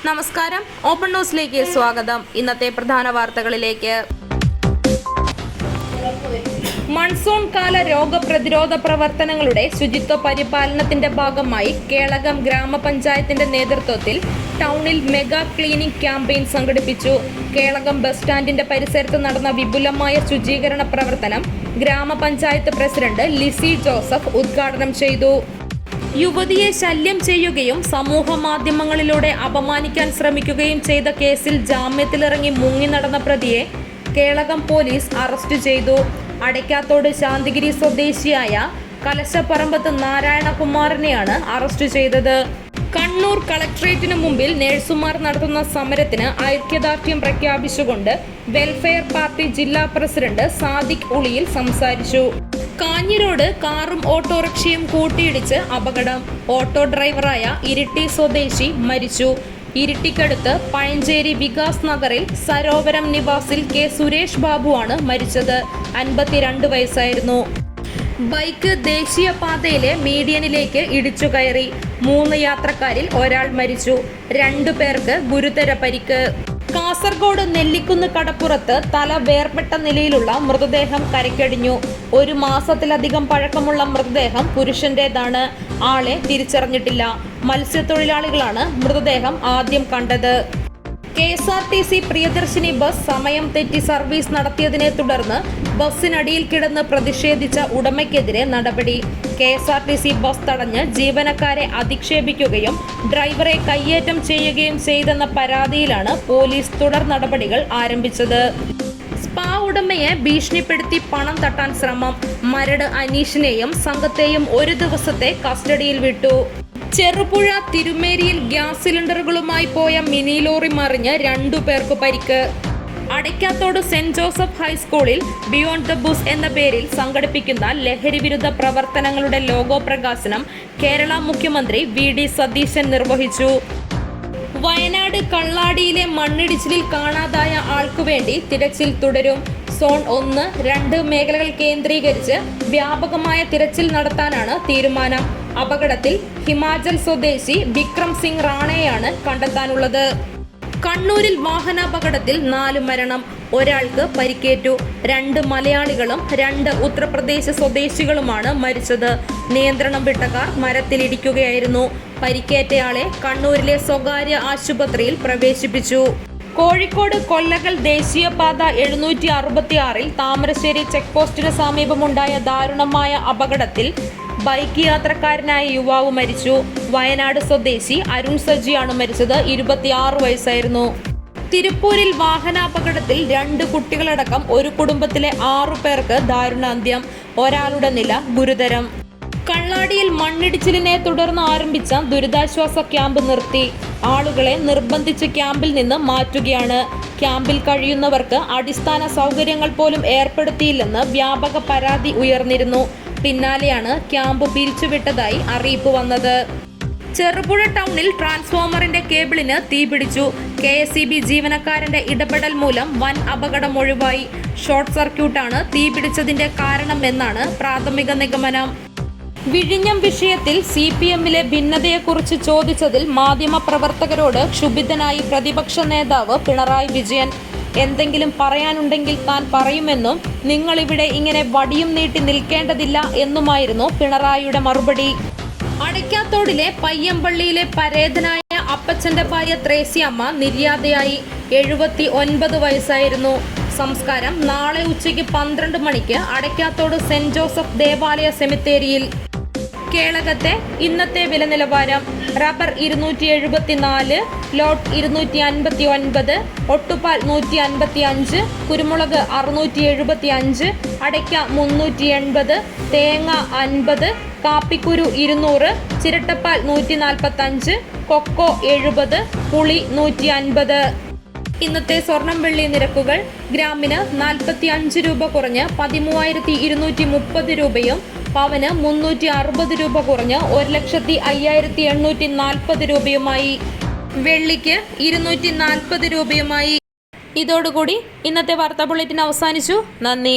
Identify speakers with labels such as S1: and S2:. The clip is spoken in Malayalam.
S1: നമസ്കാരം, ഓപ്പൺ ന്യൂസിലേക്ക് സ്വാഗതം. ഇന്നത്തെ പ്രധാന വാർത്തകളിലേക്ക്. മൺസൂൺ കാല രോഗപ്രതിരോധ പ്രവർത്തനങ്ങളുടെ ശുചിത്വ പരിപാലനത്തിന്റെ ഭാഗമായി കേളകം ഗ്രാമപഞ്ചായത്തിന്റെ നേതൃത്വത്തിൽ ടൗണിൽ മെഗാ ക്ലീനിംഗ് ക്യാമ്പയിൻ സംഘടിപ്പിച്ചു. കേളകം ബസ് സ്റ്റാൻഡിന്റെ പരിസരത്ത് നടന്ന വിപുലമായ ശുചീകരണ പ്രവർത്തനം ഗ്രാമപഞ്ചായത്ത് പ്രസിഡന്റ് ലിസി ജോസഫ് ഉദ്ഘാടനം ചെയ്തു. യുവതിയെ ശല്യം ചെയ്യുകയും സമൂഹ മാധ്യമങ്ങളിലൂടെ അപമാനിക്കാൻ ശ്രമിക്കുകയും ചെയ്ത കേസിൽ ജാമ്യത്തിലിറങ്ങി മുങ്ങി നടന്ന പ്രതിയെ കേളകം പോലീസ് അറസ്റ്റ് ചെയ്തു. അടയ്ക്കാത്തോട് ശാന്തിഗിരി സ്വദേശിയായ കലശപ്പറമ്പത്ത് നാരായണകുമാറിനെയാണ് അറസ്റ്റ് ചെയ്തത്. കണ്ണൂർ കളക്ട്രേറ്റിന് മുമ്പിൽ നഴ്സുമാർ നടത്തുന്ന സമരത്തിന് ഐക്യദാർഢ്യം പ്രഖ്യാപിച്ചുകൊണ്ട് വെൽഫെയർ പാർട്ടി ജില്ലാ പ്രസിഡന്റ് സാദിഖ് ഉളിയിൽ സംസാരിച്ചു. കാഞ്ഞിരോട് കാറും ഓട്ടോറിക്ഷയും കൂട്ടിയിടിച്ച് അപകടം. ഓട്ടോ ഡ്രൈവറായ ഇരിട്ടി സ്വദേശി മരിച്ചു. ഇരിട്ടിക്കടുത്ത് പഴഞ്ചേരി വികാസ് നഗറിൽ സരോവരം നിവാസിൽ കെ സുരേഷ് ബാബുവാണ് മരിച്ചത്. 52 വയസ്സായിരുന്നു. ബൈക്ക് ദേശീയപാതയിലെ മീഡിയനിലേക്ക് ഇടിച്ചു കയറി. 3 യാത്രക്കാരിൽ ഒരാൾ മരിച്ചു. 2 പേർക്ക് ഗുരുതര പരിക്ക്. കാസർഗോഡ് നെല്ലിക്കുന്ന് കടപ്പുറത്ത് തല വേർപെട്ട നിലയിലുള്ള മൃതദേഹം കരയ്ക്കടിഞ്ഞു. 1 മാസത്തിലധികം പഴക്കമുള്ള മൃതദേഹം പുരുഷന്റേതാണ്. ആളെ തിരിച്ചറിഞ്ഞിട്ടില്ല. മത്സ്യത്തൊഴിലാളികളാണ് മൃതദേഹം ആദ്യം കണ്ടത്. KSRTC പ്രിയദർശിനി ബസ് സമയം തെറ്റി സർവീസ് നടത്തിയതിനെ തുടർന്ന് ബസ്സിനടിയിൽ കിടന്ന് പ്രതിഷേധിച്ച ഉടമയ്ക്കെതിരെ നടപടി. KSRTC ബസ് തടഞ്ഞ് ജീവനക്കാരെ അധിക്ഷേപിക്കുകയും ഡ്രൈവറെ കയ്യേറ്റം ചെയ്യുകയും ചെയ്തെന്ന പരാതിയിലാണ് പോലീസ് തുടർ നടപടികൾ ആരംഭിച്ചത്. സ്പാ ഉടമയെ ഭീഷണിപ്പെടുത്തി പണം തട്ടാൻ ശ്രമം. മരട് അനീഷിനെയും സംഘത്തെയും 1 ദിവസത്തെ കസ്റ്റഡിയിൽ വിട്ടു. ചെറുപുഴ തിരുമേരിയിൽ ഗ്യാസ് സിലിണ്ടറുകളുമായി പോയ മിനി ലോറി മറിഞ്ഞ് 2 പേർക്ക് പരിക്ക്. അടയ്ക്കാത്തോട് സെന്റ് ജോസഫ് ഹൈസ്കൂളിൽ ബിയോണ്ട് ദ ബുസ് എന്ന പേരിൽ സംഘടിപ്പിക്കുന്ന ലഹരി വിരുദ്ധ പ്രവർത്തനങ്ങളുടെ ലോഗോ പ്രകാശനം കേരള മുഖ്യമന്ത്രി VD സതീശൻ നിർവഹിച്ചു. വയനാട് കള്ളാടിയിലെ മണ്ണിടിച്ചിലിൽ കാണാതായ ആൾക്കുവേണ്ടി തിരച്ചിൽ തുടരും. സോൺ 1, 2 മേഖലകൾ കേന്ദ്രീകരിച്ച് വ്യാപകമായ തിരച്ചിൽ നടത്താനാണ് തീരുമാനം. അപകടത്തിൽ ഹിമാചൽ സ്വദേശി വിക്രം സിംഗ് റാണയെയാണ് കണ്ടെത്താനുള്ളത്. കണ്ണൂരിൽ വാഹനാപകടത്തിൽ 4 മരണം, ഒരാൾക്ക് പരിക്കേറ്റു. 2 മലയാളികളും 2 ഉത്തർപ്രദേശ് സ്വദേശികളുമാണ് മരിച്ചത്. നിയന്ത്രണം വിട്ട കാർ മരത്തിലിടിക്കുകയായിരുന്നു. പരിക്കേറ്റയാളെ കണ്ണൂരിലെ സ്വകാര്യ ആശുപത്രിയിൽ പ്രവേശിപ്പിച്ചു. കോഴിക്കോട് കൊല്ലകൽ ദേശീയപാത 766-ൽ താമരശ്ശേരി ചെക്ക് പോസ്റ്റിന് സമീപമുണ്ടായ ദാരുണമായ അപകടത്തിൽ ബൈക്ക് യാത്രക്കാരനായ യുവാവ് മരിച്ചു. വയനാട് സ്വദേശി അരുൺ സജിയാണ് മരിച്ചത്. 26 വയസ്സായിരുന്നു. തിരുപ്പൂരിൽ വാഹനാപകടത്തിൽ 2 കുട്ടികളടക്കം ഒരു കുടുംബത്തിലെ 6 പേർക്ക് ദാരുണാന്ത്യം. ഒരാളുടെ നില ഗുരുതരം. കള്ളാടിയിൽ മണ്ണിടിച്ചിലിനെ തുടർന്ന് ആരംഭിച്ച ദുരിതാശ്വാസ ക്യാമ്പ് നിർത്തി. ആളുകളെ നിർബന്ധിച്ച് ക്യാമ്പിൽ നിന്ന് മാറ്റുകയാണ്. ക്യാമ്പിൽ കഴിയുന്നവർക്ക് അടിസ്ഥാന സൗകര്യങ്ങൾ പോലും ഏർപ്പെടുത്തിയില്ലെന്ന് വ്യാപക പരാതി ഉയർന്നിരുന്നു. പിന്നാലെയാണ് ക്യാമ്പ് പിരിച്ചുവിട്ടതായി അറിയിപ്പ് വന്നത്. ചെറുപുഴ ടൗണിൽ ട്രാൻസ്ഫോമറിന്റെ കേബിളിന് തീപിടിച്ചു. KSEB ജീവനക്കാരന്റെ ഇടപെടൽ മൂലം വൻ അപകടം ഒഴിവായി. ഷോർട്ട് സർക്യൂട്ടാണ് തീപിടിച്ചതിന്റെ കാരണമെന്നാണ് പ്രാഥമിക നിഗമനം. വിഴിഞ്ഞം വിഷയത്തിൽ CPMലെ ഭിന്നതയെക്കുറിച്ച് ചോദിച്ചതിൽ മാധ്യമപ്രവർത്തകരോട് ക്ഷുഭിതനായി പ്രതിപക്ഷ നേതാവ് പിണറായി വിജയൻ. എന്തെങ്കിലും പറയാനുണ്ടെങ്കിൽ താൻ പറയുമെന്നും നിങ്ങളിവിടെ ഇങ്ങനെ വടിയും നീട്ടി നിൽക്കേണ്ടതില്ല എന്നുമായിരുന്നു പിണറായിയുടെ മറുപടി. അടയ്ക്കാത്തോടിലെ പയ്യമ്പള്ളിയിലെ പരേതനായ അപ്പച്ചന്റെ ഭാര്യ ത്രേസ്യാമ്മ നിര്യാതയായി. 79 വയസ്സായിരുന്നു. സംസ്കാരം നാളെ ഉച്ചയ്ക്ക് 12 മണിക്ക് അടയ്ക്കാത്തോട് സെന്റ് ജോസഫ് ദേവാലയ സെമിത്തേരിയിൽ. കേളകത്തെ ഇന്നത്തെ വില നിലവാരം: റബ്ബർ 274, ലോട്ട് 259, ഒട്ടുപാൽ 155, കുരുമുളക് 675, അടയ്ക്ക 380, തേങ്ങ 50, കാപ്പിക്കുരു 200, ചിരട്ടപ്പാൽ 145, കൊക്കോ 70, പുളി 150. ഇന്നത്തെ സ്വർണം വെള്ളി നിരക്കുകൾ: ഗ്രാമിന് 45 രൂപ കുറഞ്ഞ് 13,230 രൂപയും പവന് 360 രൂപ കുറഞ്ഞ് 1,05,840 രൂപയുമായി. വെള്ളിക്ക് 240 രൂപയുമായി. ഇതോടുകൂടി ഇന്നത്തെ വാർത്താ ബുള്ളറ്റിൻ അവസാനിച്ചു. നന്ദി.